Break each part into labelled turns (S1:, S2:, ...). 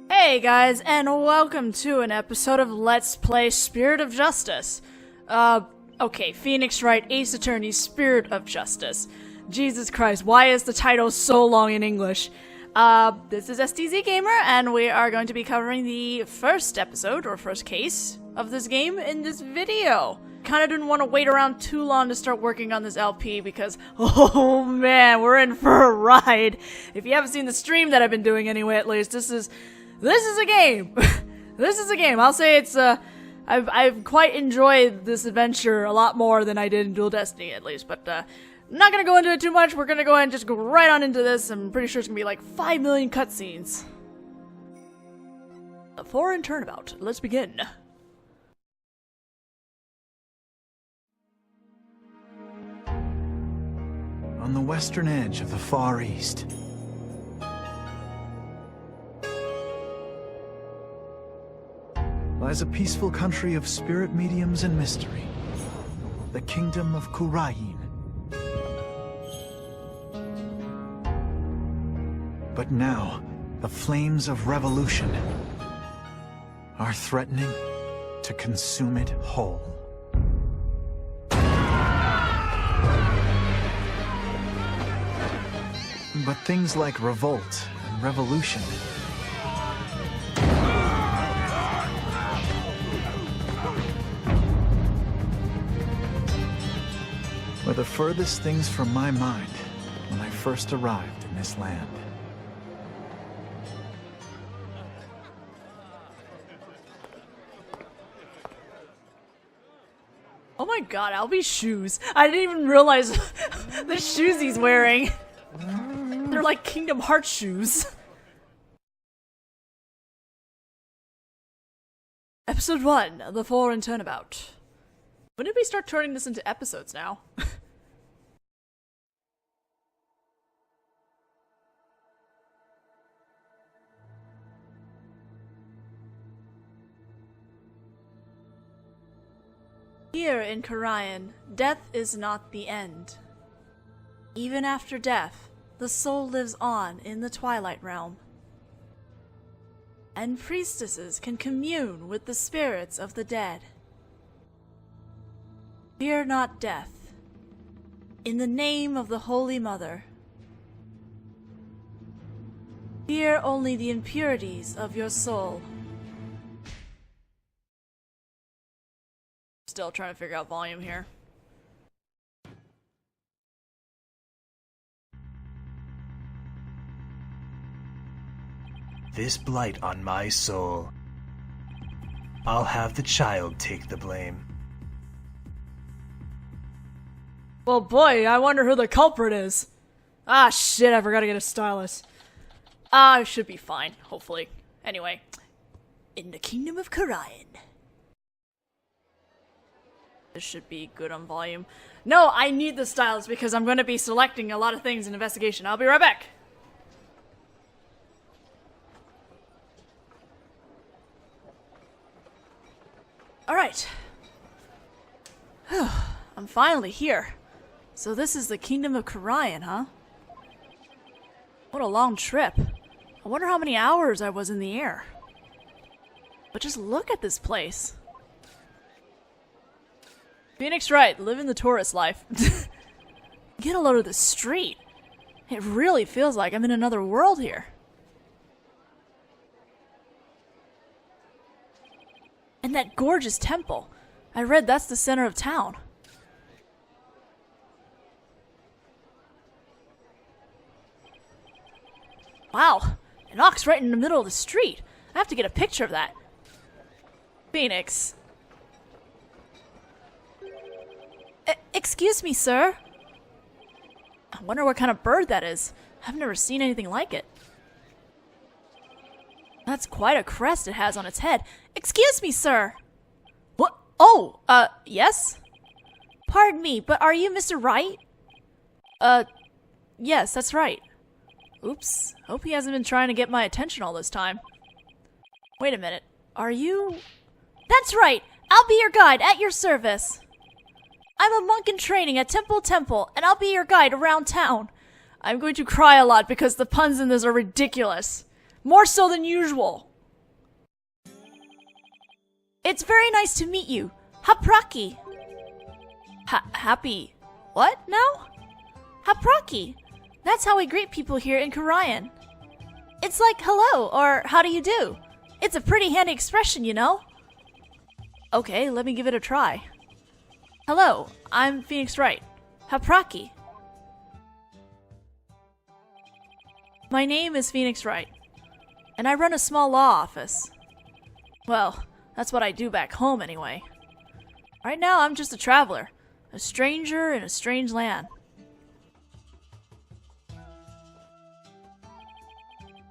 S1: Hey guys, and welcome to an episode of Let's Play Spirit of Justice. Okay, Phoenix Wright, Ace Attorney, Spirit of Justice. Jesus Christ, why is the title so long in English? This is STZ Gamer, and we are going to be covering the first episode, or first case, of this game in this video. Kinda didn't want to wait around too long to start working on this LP because, oh man, we're in for a ride. If you haven't seen the stream that I've been doing anyway, at least, this is a game. This is a game. I'll say it's, I've quite enjoyed this adventure a lot more than I did in Dual Destiny, at least, but, I'm not gonna go into it too much. We're gonna go ahead and just go right on into this. I'm pretty sure it's gonna be like 5 million cutscenes. A foreign turnabout. Let's begin.
S2: On the western edge of the Far East, lies a peaceful country of spirit mediums and mystery, the kingdom of Khura'in. But now, the flames of revolution are threatening to consume it whole. But things like revolt and revolution were the furthest things from my mind when I first arrived in this land.
S1: Oh my god, Albie's shoes. I didn't even realize the shoes he's wearing. They're like Kingdom Hearts shoes. Episode 1, The Foreign Turnabout. When did we start turning this into episodes now? Here in Khura'in, death is not the end. Even after death, the soul lives on in the Twilight Realm. And priestesses can commune with the spirits of the dead. Fear not death. In the name of the Holy Mother. Fear only the impurities of your soul. Still trying to figure out volume here.
S3: This blight on my soul. I'll have the child take the blame.
S1: Well boy, I wonder who the culprit is. Ah shit, I forgot to get a stylus. I should be fine, hopefully. Anyway, in the kingdom of Khura'in. This should be good on volume. No, I need the stylus because I'm going to be selecting a lot of things in investigation. I'll be right back. Alright. I'm finally here. So this is the kingdom of Khura'in, huh? What a long trip. I wonder how many hours I was in the air. But just look at this place. Phoenix Wright, living the tourist life. Get a load of the street. It really feels like I'm in another world here. And that gorgeous temple. I read that's the center of town. Wow, an ox right in the middle of the street. I have to get a picture of that. Phoenix. Excuse me, sir. I wonder what kind of bird that is. I've never seen anything like it. That's quite a crest it has on its head. Excuse me, sir. What? Oh, yes? Pardon me, but are you Mr. Wright? Yes, that's right. Oops. Hope he hasn't been trying to get my attention all this time. Wait a minute. Are you... That's right! I'll be your guide, at your service. I'm a monk in training at Temple, and I'll be your guide around town. I'm going to cry a lot because the puns in this are ridiculous. More so than usual. It's very nice to meet you. Hapraki. Happy. What now? Hapraki. That's how we greet people here in Khura'in. It's like hello or how do you do? It's a pretty handy expression, you know? Okay, let me give it a try. Hello, I'm Phoenix Wright. Hapraki. My name is Phoenix Wright, and I run a small law office. Well, that's what I do back home anyway. Right now I'm just a traveler, a stranger in a strange land.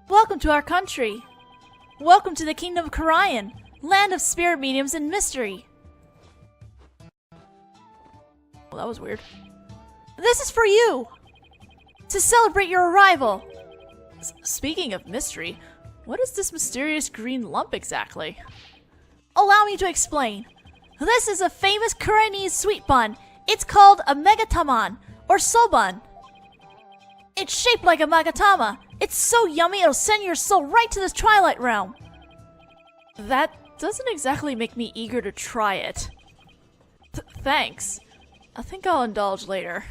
S1: Welcome to our country. Welcome to the kingdom of Khura'in, land of spirit mediums and mystery. Well, that was weird. This is for you! To celebrate your arrival! Speaking of mystery, what is this mysterious green lump exactly? Allow me to explain. This is a famous Khura'inese sweet bun. It's called a megataman, or sobun. It's shaped like a magatama. It's so yummy it'll send your soul right to the Twilight Realm. That doesn't exactly make me eager to try it. Thanks. I think I'll indulge later.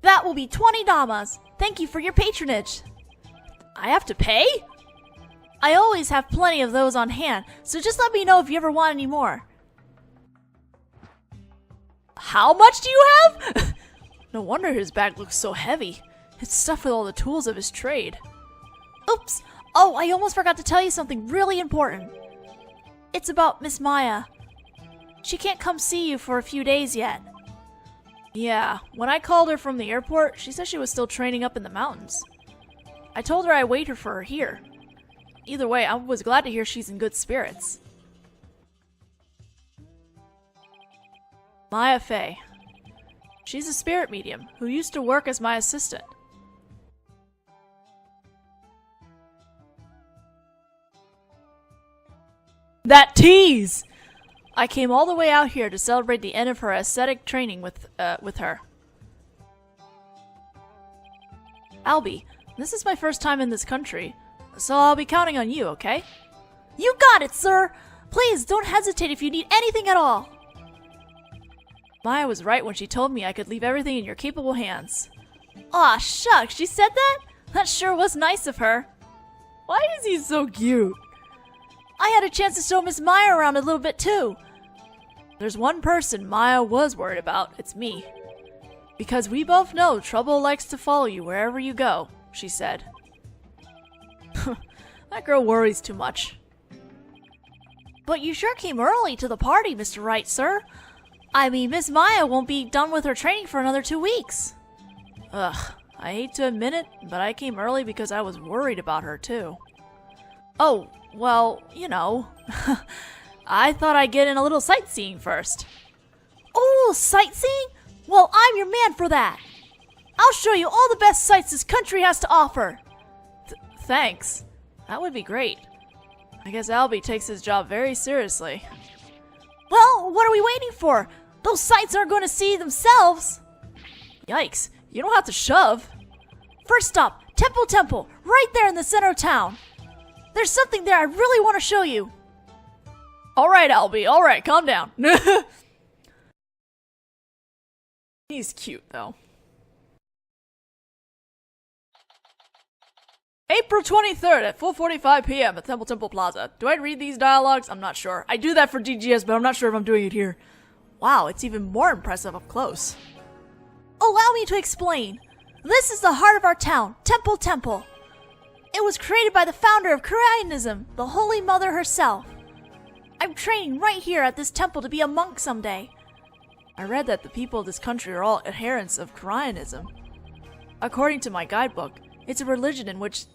S1: That will be 20 damas. Thank you for your patronage. I have to pay? I always have plenty of those on hand, so just let me know if you ever want any more. How much do you have? No wonder his bag looks so heavy. It's stuffed with all the tools of his trade. Oops! Oh, I almost forgot to tell you something really important. It's about Miss Maya. She can't come see you for a few days yet. Yeah, when I called her from the airport, she said she was still training up in the mountains. I told her I'd wait for her here. Either way, I was glad to hear she's in good spirits. Maya Fey. She's a spirit medium who used to work as my assistant. That tease! I came all the way out here to celebrate the end of her ascetic training with her. Albie, this is my first time in this country, so I'll be counting on you, okay? You got it, sir! Please, don't hesitate if you need anything at all! Maya was right when she told me I could leave everything in your capable hands. Aw, shucks, she said that? That sure was nice of her. Why is he so cute? I had a chance to show Miss Maya around a little bit too. There's one person Maya was worried about, it's me. Because we both know trouble likes to follow you wherever you go, she said. That girl worries too much. But you sure came early to the party, Mr. Wright, sir. I mean, Miss Maya won't be done with her training for another 2 weeks. Ugh, I hate to admit it, but I came early because I was worried about her too. Oh, well, you know, I thought I'd get in a little sightseeing first. Oh, sightseeing? Well, I'm your man for that. I'll show you all the best sights this country has to offer. Thanks. That would be great. I guess Albie takes his job very seriously. Well, what are we waiting for? Those sights aren't going to see themselves. Yikes, you don't have to shove. First stop, Temple, right there in the center of town. There's something there I really want to show you. Alright, Albie, alright, calm down. He's cute, though. April 23rd at 4:45 p.m. at Temple Plaza. Do I read these dialogues? I'm not sure. I do that for DGS, but I'm not sure if I'm doing it here. Wow, it's even more impressive up close. Allow me to explain. This is the heart of our town, Temple. It was created by the founder of Khura'inism, the Holy Mother herself. I'm training right here at this temple to be a monk someday. I read that the people of this country are all adherents of Khura'inism. According to my guidebook, it's a religion in which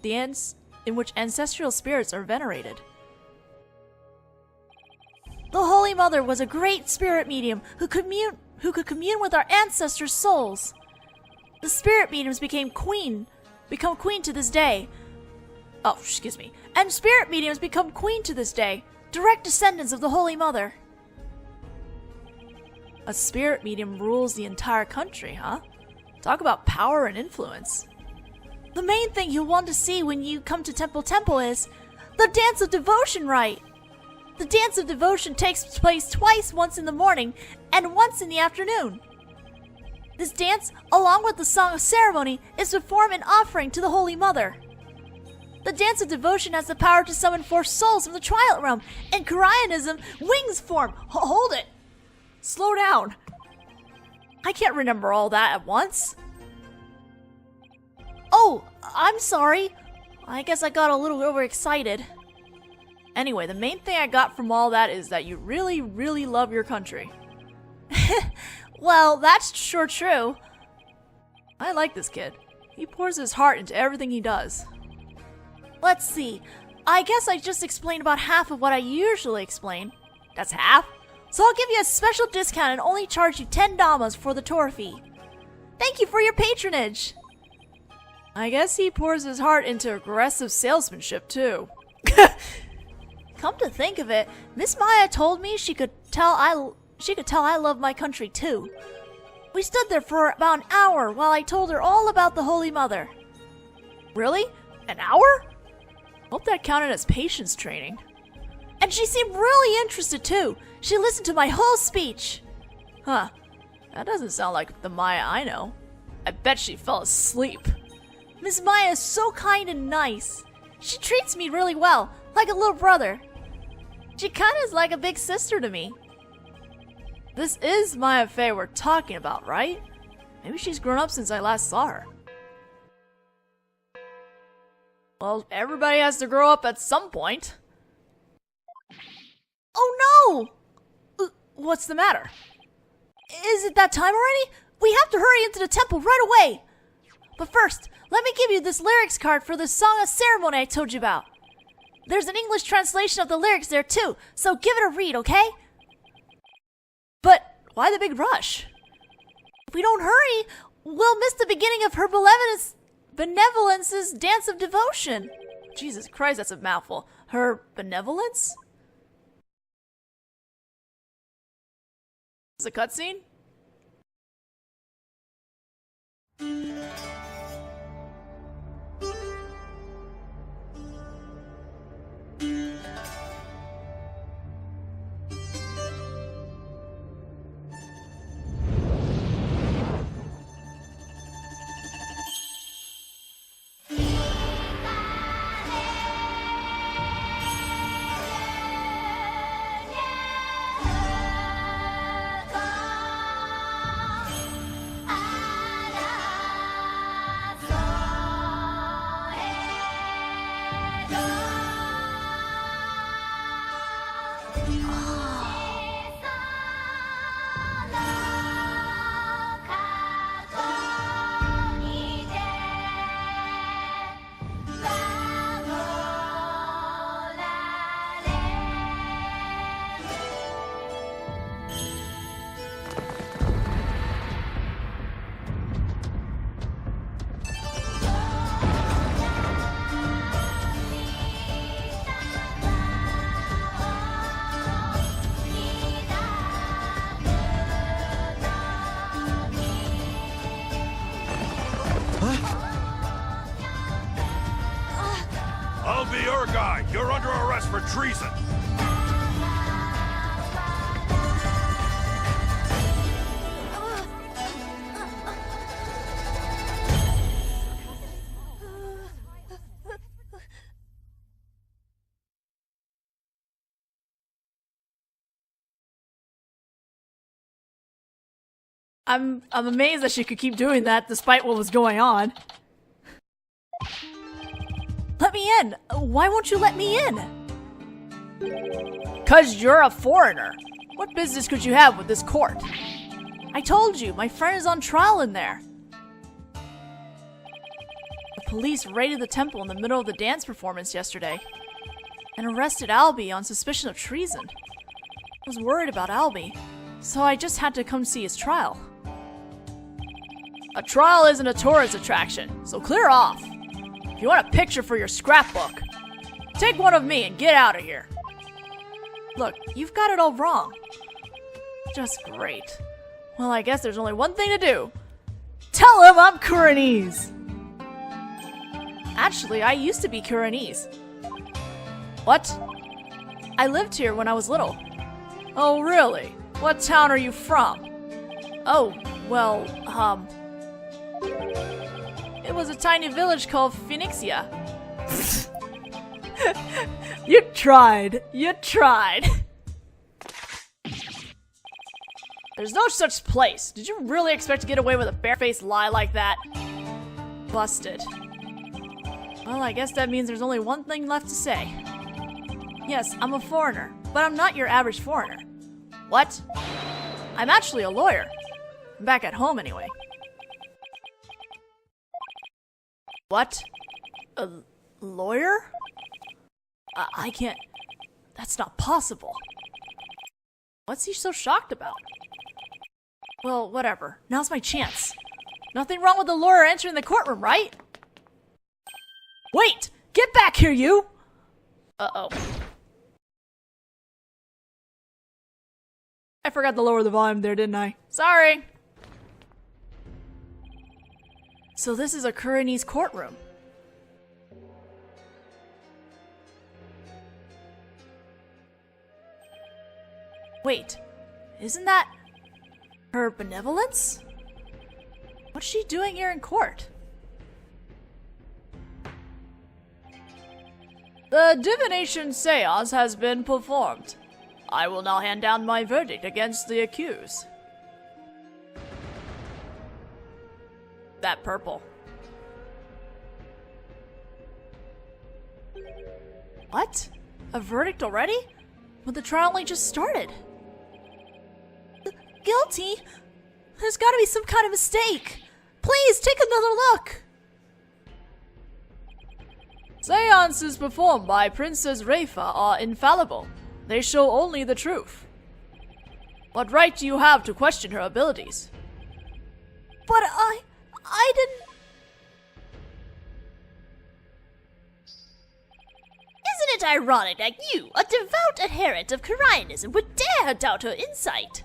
S1: ancestral spirits are venerated. The Holy Mother was a great spirit medium who could commune with our ancestors' souls. The spirit mediums become queen to this day. And spirit mediums become queen to this day, direct descendants of the Holy Mother. A spirit medium rules the entire country, huh? Talk about power and influence. The main thing you'll want to see when you come to Temple is the Dance of Devotion rite. The Dance of Devotion takes place twice, once in the morning and once in the afternoon. This dance, along with the Song of Ceremony, is performed in offering to the Holy Mother. The Dance of Devotion has the power to summon 4 souls from the Twilight Realm, and Khura'inism wings form. Hold it! Slow down. I can't remember all that at once. Oh, I'm sorry. I guess I got a little overexcited. Anyway, the main thing I got from all that is that you really, really love your country. Well, that's sure true. I like this kid. He pours his heart into everything he does. Let's see. I guess I just explained about half of what I usually explain. That's half? So I'll give you a special discount and only charge you 10 damas for the tour fee. Thank you for your patronage. I guess he pours his heart into aggressive salesmanship too. Come to think of it, Miss Maya told me she could tell I love my country too. We stood there for about an hour while I told her all about the Holy Mother. Really? An hour? Hope that counted as patience training. And she seemed really interested too. She listened to my whole speech. Huh. That doesn't sound like the Maya I know. I bet she fell asleep. Miss Maya is so kind and nice. She treats me really well, like a little brother. She kinda is like a big sister to me. This is Maya Fey we're talking about, right? Maybe she's grown up since I last saw her. Well, everybody has to grow up at some point. Oh no! What's the matter? Is it that time already? We have to hurry into the temple right away! But first, let me give you this lyrics card for the Song of Ceremony I told you about. There's an English translation of the lyrics there too, so give it a read, okay? But why the big rush? If we don't hurry, we'll miss the beginning of her benevolence's Dance of Devotion. Jesus Christ, that's a mouthful. Her benevolence? Is it a cutscene?
S4: I'll be your guy. You're under arrest for treason.
S1: I'm amazed that she could keep doing that despite what was going on. Let me in! Why won't you let me in? 'Cause you're a foreigner. What business could you have with this court? I told you, my friend is on trial in there. The police raided the temple in the middle of the dance performance yesterday and arrested Albie on suspicion of treason. I was worried about Albie, so I just had to come see his trial. A trial isn't a tourist attraction, so clear off. If you want a picture for your scrapbook, take one of me and get out of here. Look, you've got it all wrong. Just great. Well, I guess there's only one thing to do. Tell him I'm Khura'in. Actually, I used to be Khura'in. What? I lived here when I was little. Oh, really? What town are you from? Oh, well, it was a tiny village called Phoenixia. You tried. You tried. There's no such place. Did you really expect to get away with a barefaced lie like that? Busted. Well, I guess that means there's only one thing left to say. Yes, I'm a foreigner, but I'm not your average foreigner. What? I'm actually a lawyer. I'm back at home anyway. What? A lawyer? I can't... That's not possible. What's he so shocked about? Well, whatever. Now's my chance. Nothing wrong with the lawyer entering the courtroom, right? Wait! Get back here, you! Uh-oh. I forgot to lower the volume there, didn't I? Sorry! So this is a Khura'in's courtroom. Wait, isn't that her benevolence? What's she doing here in court? The divination seance has been performed. I will now hand down my verdict against the accused. That purple. What? A verdict already? But the trial only just started. Guilty? There's gotta be some kind of mistake. Please, take another look. Seances performed by Princess Rayfa are infallible. They show only the truth. What right do you have to question her abilities? But I didn't...
S5: Isn't it ironic that you, a devout adherent of Khura'inism, would dare doubt her insight?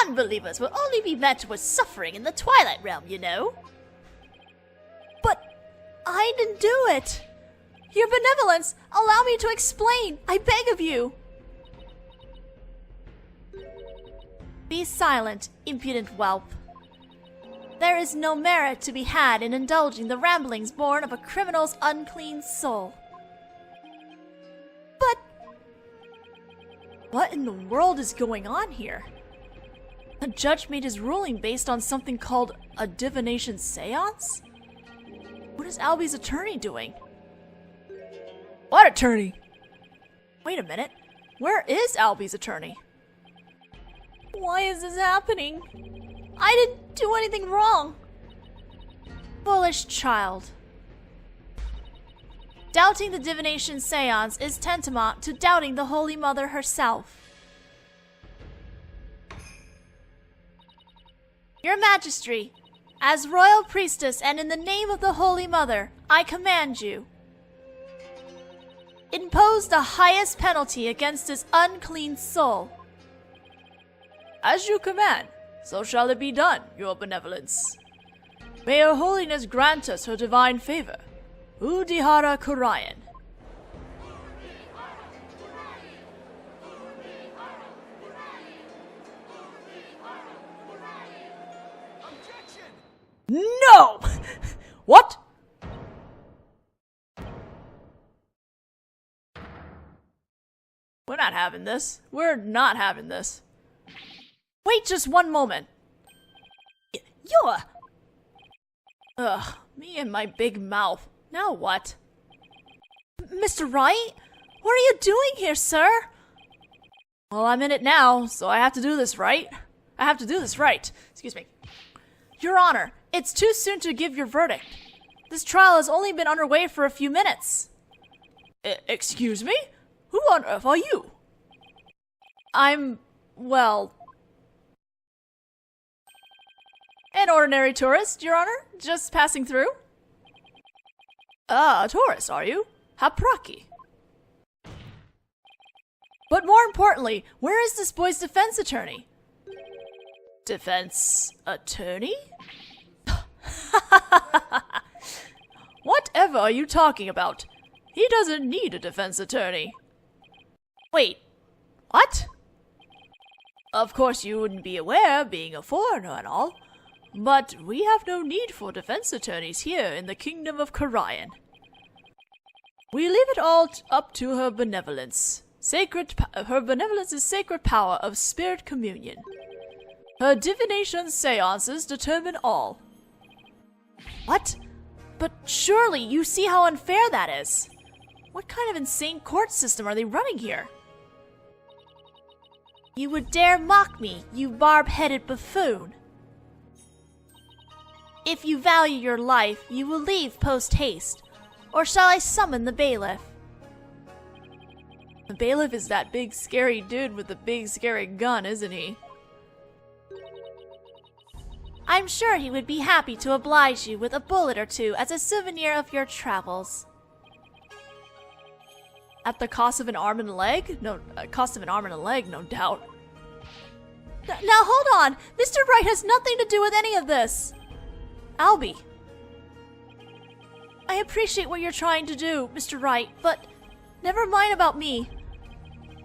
S5: Non-believers will only be met with suffering in the Twilight Realm, you know.
S1: But I didn't do it. Your benevolence, allow me to explain. I beg of you. Be silent, impudent whelp. There is no merit to be had in indulging the ramblings born of a criminal's unclean soul. But what in the world is going on here? The judge made his ruling based on something called a divination seance? What is Albie's attorney doing? What attorney? Wait a minute. Where is Albie's attorney? Why is this happening? I didn't do anything wrong. Foolish child. Doubting the divination seance is tantamount to doubting the Holy Mother herself. Your Majesty, as royal priestess and in the name of the Holy Mother, I command you. Impose the highest penalty against this unclean soul. As you command, so shall it be done, your benevolence. May her holiness grant us her divine favor. Udihara Khura'in. No! What? We're not having this. We're not having this. Wait just one moment. You're... Ugh, me and my big mouth. Now what? Mr. Wright? What are you doing here, sir? Well, I'm in it now, so I have to do this right. I have to do this right. Excuse me. Your Honor, it's too soon to give your verdict. This trial has only been underway for a few minutes. Excuse me? Who on earth are you? Well... an ordinary tourist, Your Honor. Just passing through. Ah, a tourist, are you? Hapraki. But more importantly, where is this boy's defense attorney? Defense attorney? whoever are you talking about? He doesn't need a defense attorney. Wait, what? Of course you wouldn't be aware, being a foreigner and all, but we have no need for defense attorneys here in the kingdom of Khura'in. We leave it all up to her benevolence. Her benevolence is sacred power of spirit communion. Her divination seances determine all. What? But surely you see how unfair that is. What kind of insane court system are they running here? You would dare mock me, you barb-headed buffoon. If you value your life, you will leave post-haste. Or shall I summon the bailiff? The bailiff is that big scary dude with the big scary gun, isn't he? I'm sure he would be happy to oblige you with a bullet or two as a souvenir of your travels. At the cost of an arm and a leg? No, cost of an arm and a leg, no doubt. Now hold on! Mr. Wright has nothing to do with any of this! Albie. I appreciate what you're trying to do, Mr. Wright, but never mind about me.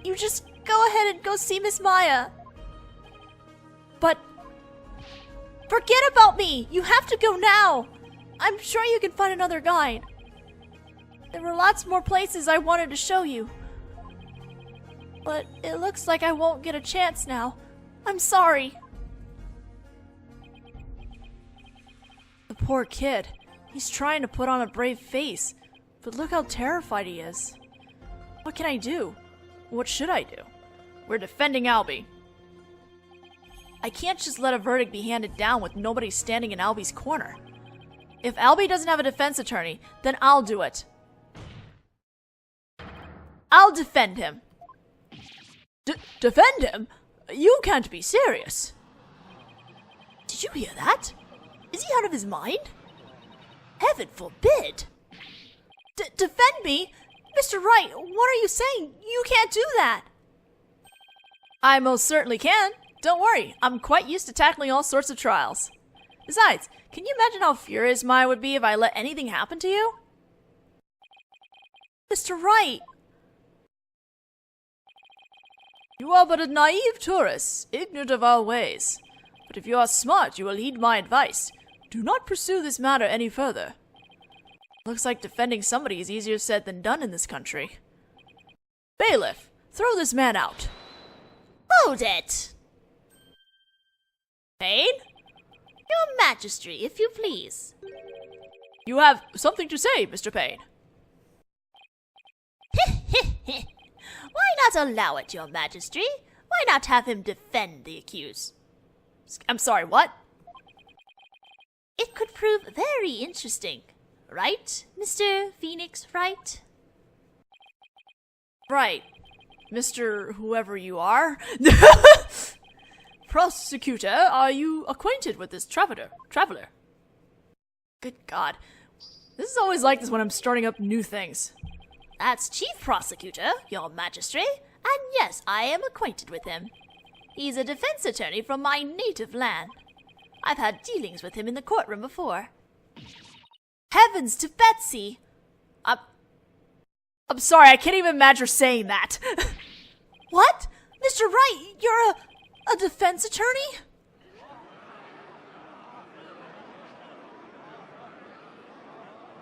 S1: You just go ahead and go see Miss Maya. But forget about me! You have to go now! I'm sure you can find another guide. There were lots more places I wanted to show you. But it looks like I won't get a chance now. I'm sorry. The poor kid. He's trying to put on a brave face, but look how terrified he is. What can I do? What should I do? We're defending Albie. I can't just let a verdict be handed down with nobody standing in Albie's corner. If Albie doesn't have a defense attorney, then I'll do it. I'll defend him. Defend him? You can't be serious. Did you hear that? Is he out of his mind? Heaven forbid! Defend me? Mr. Wright, what are you saying? You can't do that! I most certainly can. Don't worry, I'm quite used to tackling all sorts of trials. Besides, can you imagine how furious Maya would be if I let anything happen to you? Mr. Wright! You are but a naive tourist, ignorant of our ways. But if you are smart, you will heed my advice. Do not pursue this matter any further. Looks like defending somebody is easier said than done in this country. Bailiff, throw this man out.
S5: Hold it!
S1: Payne?
S5: Your Majesty, if you please.
S1: You have something to say, Mr. Payne.
S5: Why not allow it, Your Majesty? Why not have him defend the accused?
S1: I'm sorry, what?
S5: It could prove very interesting. Right, Mr. Phoenix Wright?
S1: Right. Mr. whoever you are. Prosecutor, are you acquainted with this traveler? Good God. This is always like this when I'm starting up new things.
S5: That's Chief Prosecutor, Your Majesty, and yes, I am acquainted with him. He's a defense attorney from my native land. I've had dealings with him in the courtroom before.
S1: Heavens to Betsy! I'm sorry, I can't even imagine saying that. What? Mr. Wright, you're a defense attorney?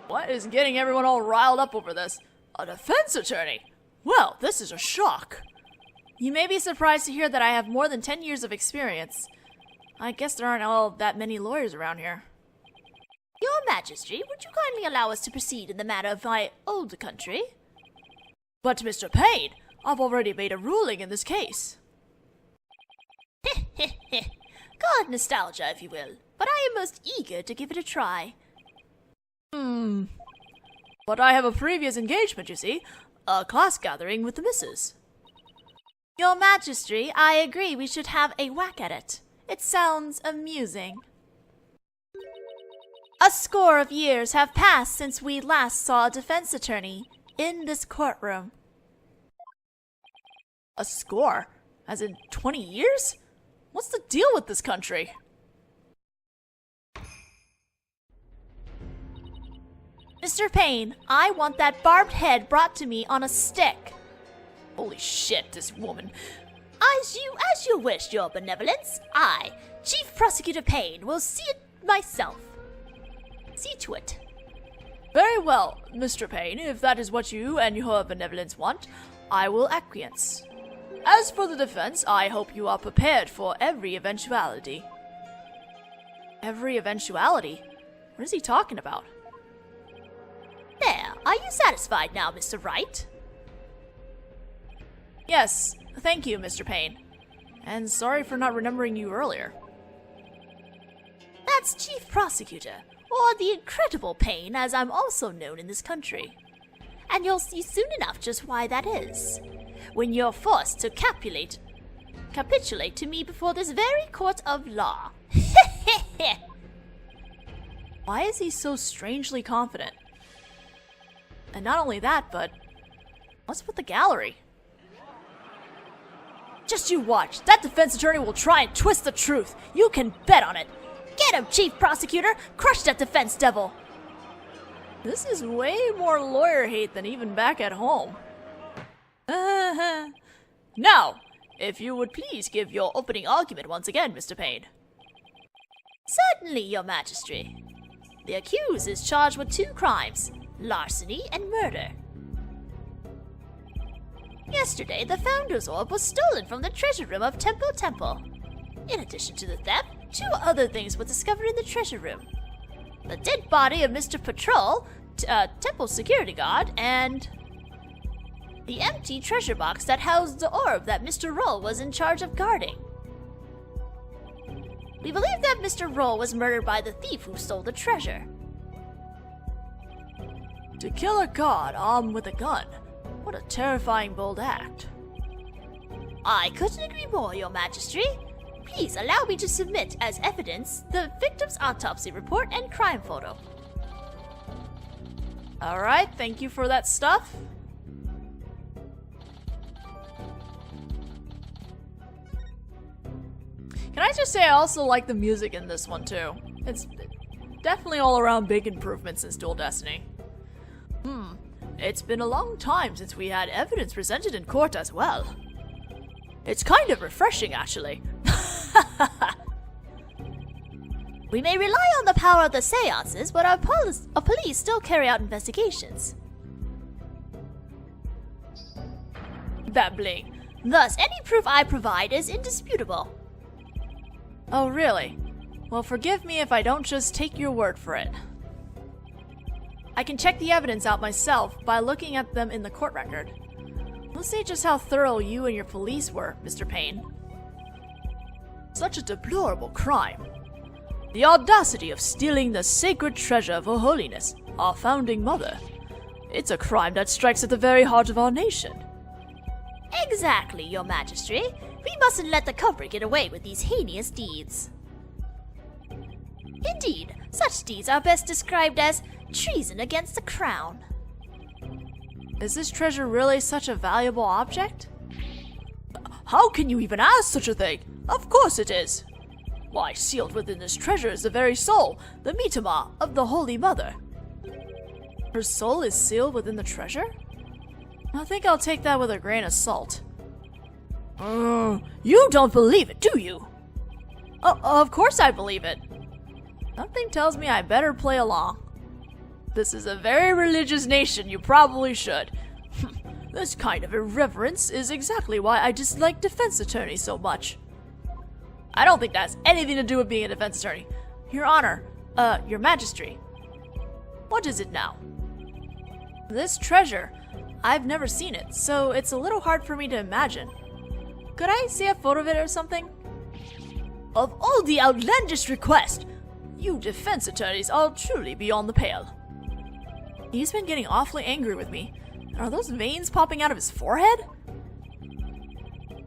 S1: What is getting everyone all riled up over this? A defense attorney? Well, this is a shock. You may be surprised to hear that I have more than 10 years of experience. I guess there aren't all that many lawyers around here.
S5: Your Majesty, would you kindly allow us to proceed in the matter of my old country?
S1: But, Mr. Payne, I've already made a ruling in this case.
S5: Call it nostalgia, if you will, but I am most eager to give it a try.
S1: But I have a previous engagement, you see. A class gathering with the missus.
S5: Your Majesty, I agree we should have a whack at it. It sounds amusing. A score of years have passed since we last saw a defense attorney in this courtroom.
S1: A score? As in 20 years? What's the deal with this country?
S5: Mr. Payne, I want that barbed head brought to me on a stick.
S1: Holy shit, this woman.
S5: As you wish, your benevolence. I, Chief Prosecutor Payne, will see it myself. See to it.
S1: Very well, Mr. Payne, if that is what you and your benevolence want, I will acquiesce. As for the defense, I hope you are prepared for every eventuality. Every eventuality? What is he talking about?
S5: There, are you satisfied now, Mr. Wright?
S1: Yes, thank you, Mr. Payne. And sorry for not remembering you earlier.
S5: That's Chief Prosecutor, or the Incredible Payne, as I'm also known in this country. And you'll see soon enough just why that is, when you're forced to capitulate to me before this very court of law.
S1: Why is he so strangely confident? And not only that, but what's with the gallery? Just you watch. That defense attorney will try and twist the truth. You can bet on it.
S5: Get him, Chief Prosecutor! Crush that defense devil!
S1: This is way more lawyer hate than even back at home. Now, if you would please give your opening argument once again, Mr. Payne.
S5: Certainly, Your Majesty. The accused is charged with 2 crimes, larceny and murder. Yesterday, the Founder's Orb was stolen from the treasure room of Temple. In addition to the theft, 2 other things were discovered in the treasure room. The dead body of Mr. Patrol, Temple security guard, and the empty treasure box that housed the orb that Mr. Roll was in charge of guarding. We believe that Mr. Roll was murdered by the thief who stole the treasure.
S1: To kill a god armed with a gun. What a terrifying bold act.
S5: I couldn't agree more, Your Majesty. Please allow me to submit as evidence the victim's autopsy report and crime photo.
S1: Alright, thank you for that stuff. Can I just say I also like the music in this one too. It's definitely all around big improvement since Dual Destiny. It's been a long time since we had evidence presented in court as well. It's kind of refreshing, actually.
S5: We may rely on the power of the seances, but our police still carry out investigations.
S1: Babbling.
S5: Thus, any proof I provide is indisputable.
S1: Oh, really? Well, forgive me if I don't just take your word for it. I can check the evidence out myself by looking at them in the court record. Let's see just how thorough you and your police were, Mr. Payne. Such a deplorable crime. The audacity of stealing the sacred treasure of Her Holiness, our founding mother. It's a crime that strikes at the very heart of our nation.
S5: Exactly, Your Majesty. We mustn't let the culprit get away with these heinous deeds. Indeed, such deeds are best described as treason against the crown.
S1: Is this treasure really such a valuable object? How can you even ask such a thing? Of course it is. Why, sealed within this treasure is the very soul, the mitama, of the Holy Mother. Her soul is sealed within the treasure? I think I'll take that with a grain of salt. You don't believe it, do you? Of course I believe it. Something tells me I better play along. This is a very religious nation, you probably should. This kind of irreverence is exactly why I dislike defense attorneys so much. I don't think that has anything to do with being a defense attorney. Your Honor, Your Majesty. What is it now? This treasure, I've never seen it, so it's a little hard for me to imagine. Could I see a photo of it or something? Of all the outlandish requests, you defense attorneys are truly beyond the pale. He's been getting awfully angry with me. Are those veins popping out of his forehead?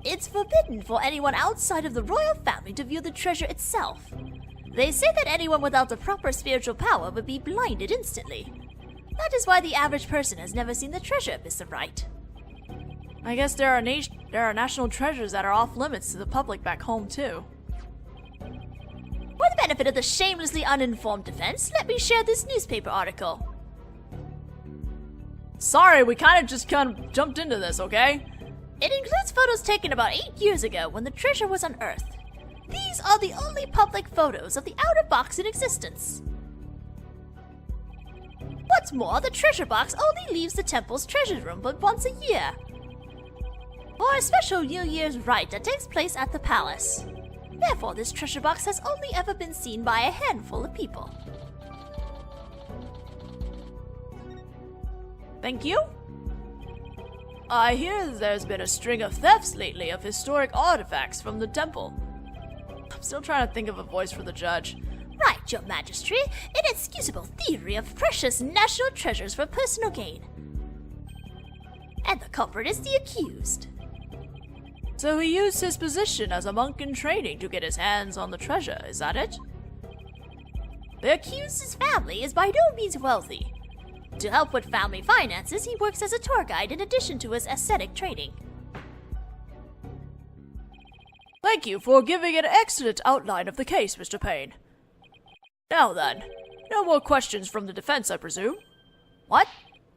S5: It's forbidden for anyone outside of the royal family to view the treasure itself. They say that anyone without the proper spiritual power would be blinded instantly. That is why the average person has never seen the treasure, Mr. Wright.
S1: I guess there are national treasures that are off limits to the public back home, too.
S5: For the benefit of the shamelessly uninformed defense, let me share this newspaper article.
S1: Sorry, we kind of jumped into this, okay?
S5: It includes photos taken about 8 years ago when the treasure was unearthed. These are the only public photos of the outer box in existence. What's more, the treasure box only leaves the temple's treasure room but once a year, for a special New Year's rite that takes place at the palace. Therefore, this treasure box has only ever been seen by a handful of people.
S1: Thank you. I hear there's been a string of thefts lately of historic artifacts from the temple. I'm still trying to think of a voice for the judge.
S5: Right, Your Majesty, inexcusable thievery of precious national treasures for personal gain. And the culprit is the accused.
S1: So he used his position as a monk in training to get his hands on the treasure, is that it?
S5: The accused's family is by no means wealthy. To help with family finances, he works as a tour guide in addition to his ascetic training.
S1: Thank you for giving an excellent outline of the case, Mr. Payne. Now then, no more questions from the defense, I presume? What?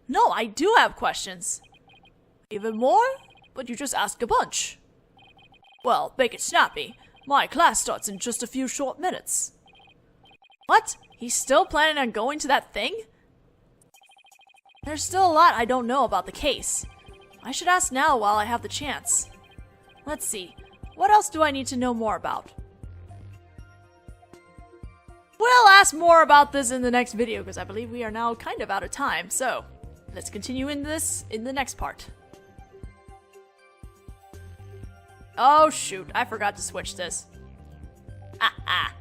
S1: No, I do have questions. Even more? But you just asked a bunch. Well, make it snappy. My class starts in just a few short minutes. What? He's still planning on going to that thing? There's still a lot I don't know about the case. I should ask now while I have the chance. Let's see. What else do I need to know more about? We'll ask more about this in the next video because I believe we are now kind of out of time. So, let's continue in the next part. Oh shoot, I forgot to switch this. Ah.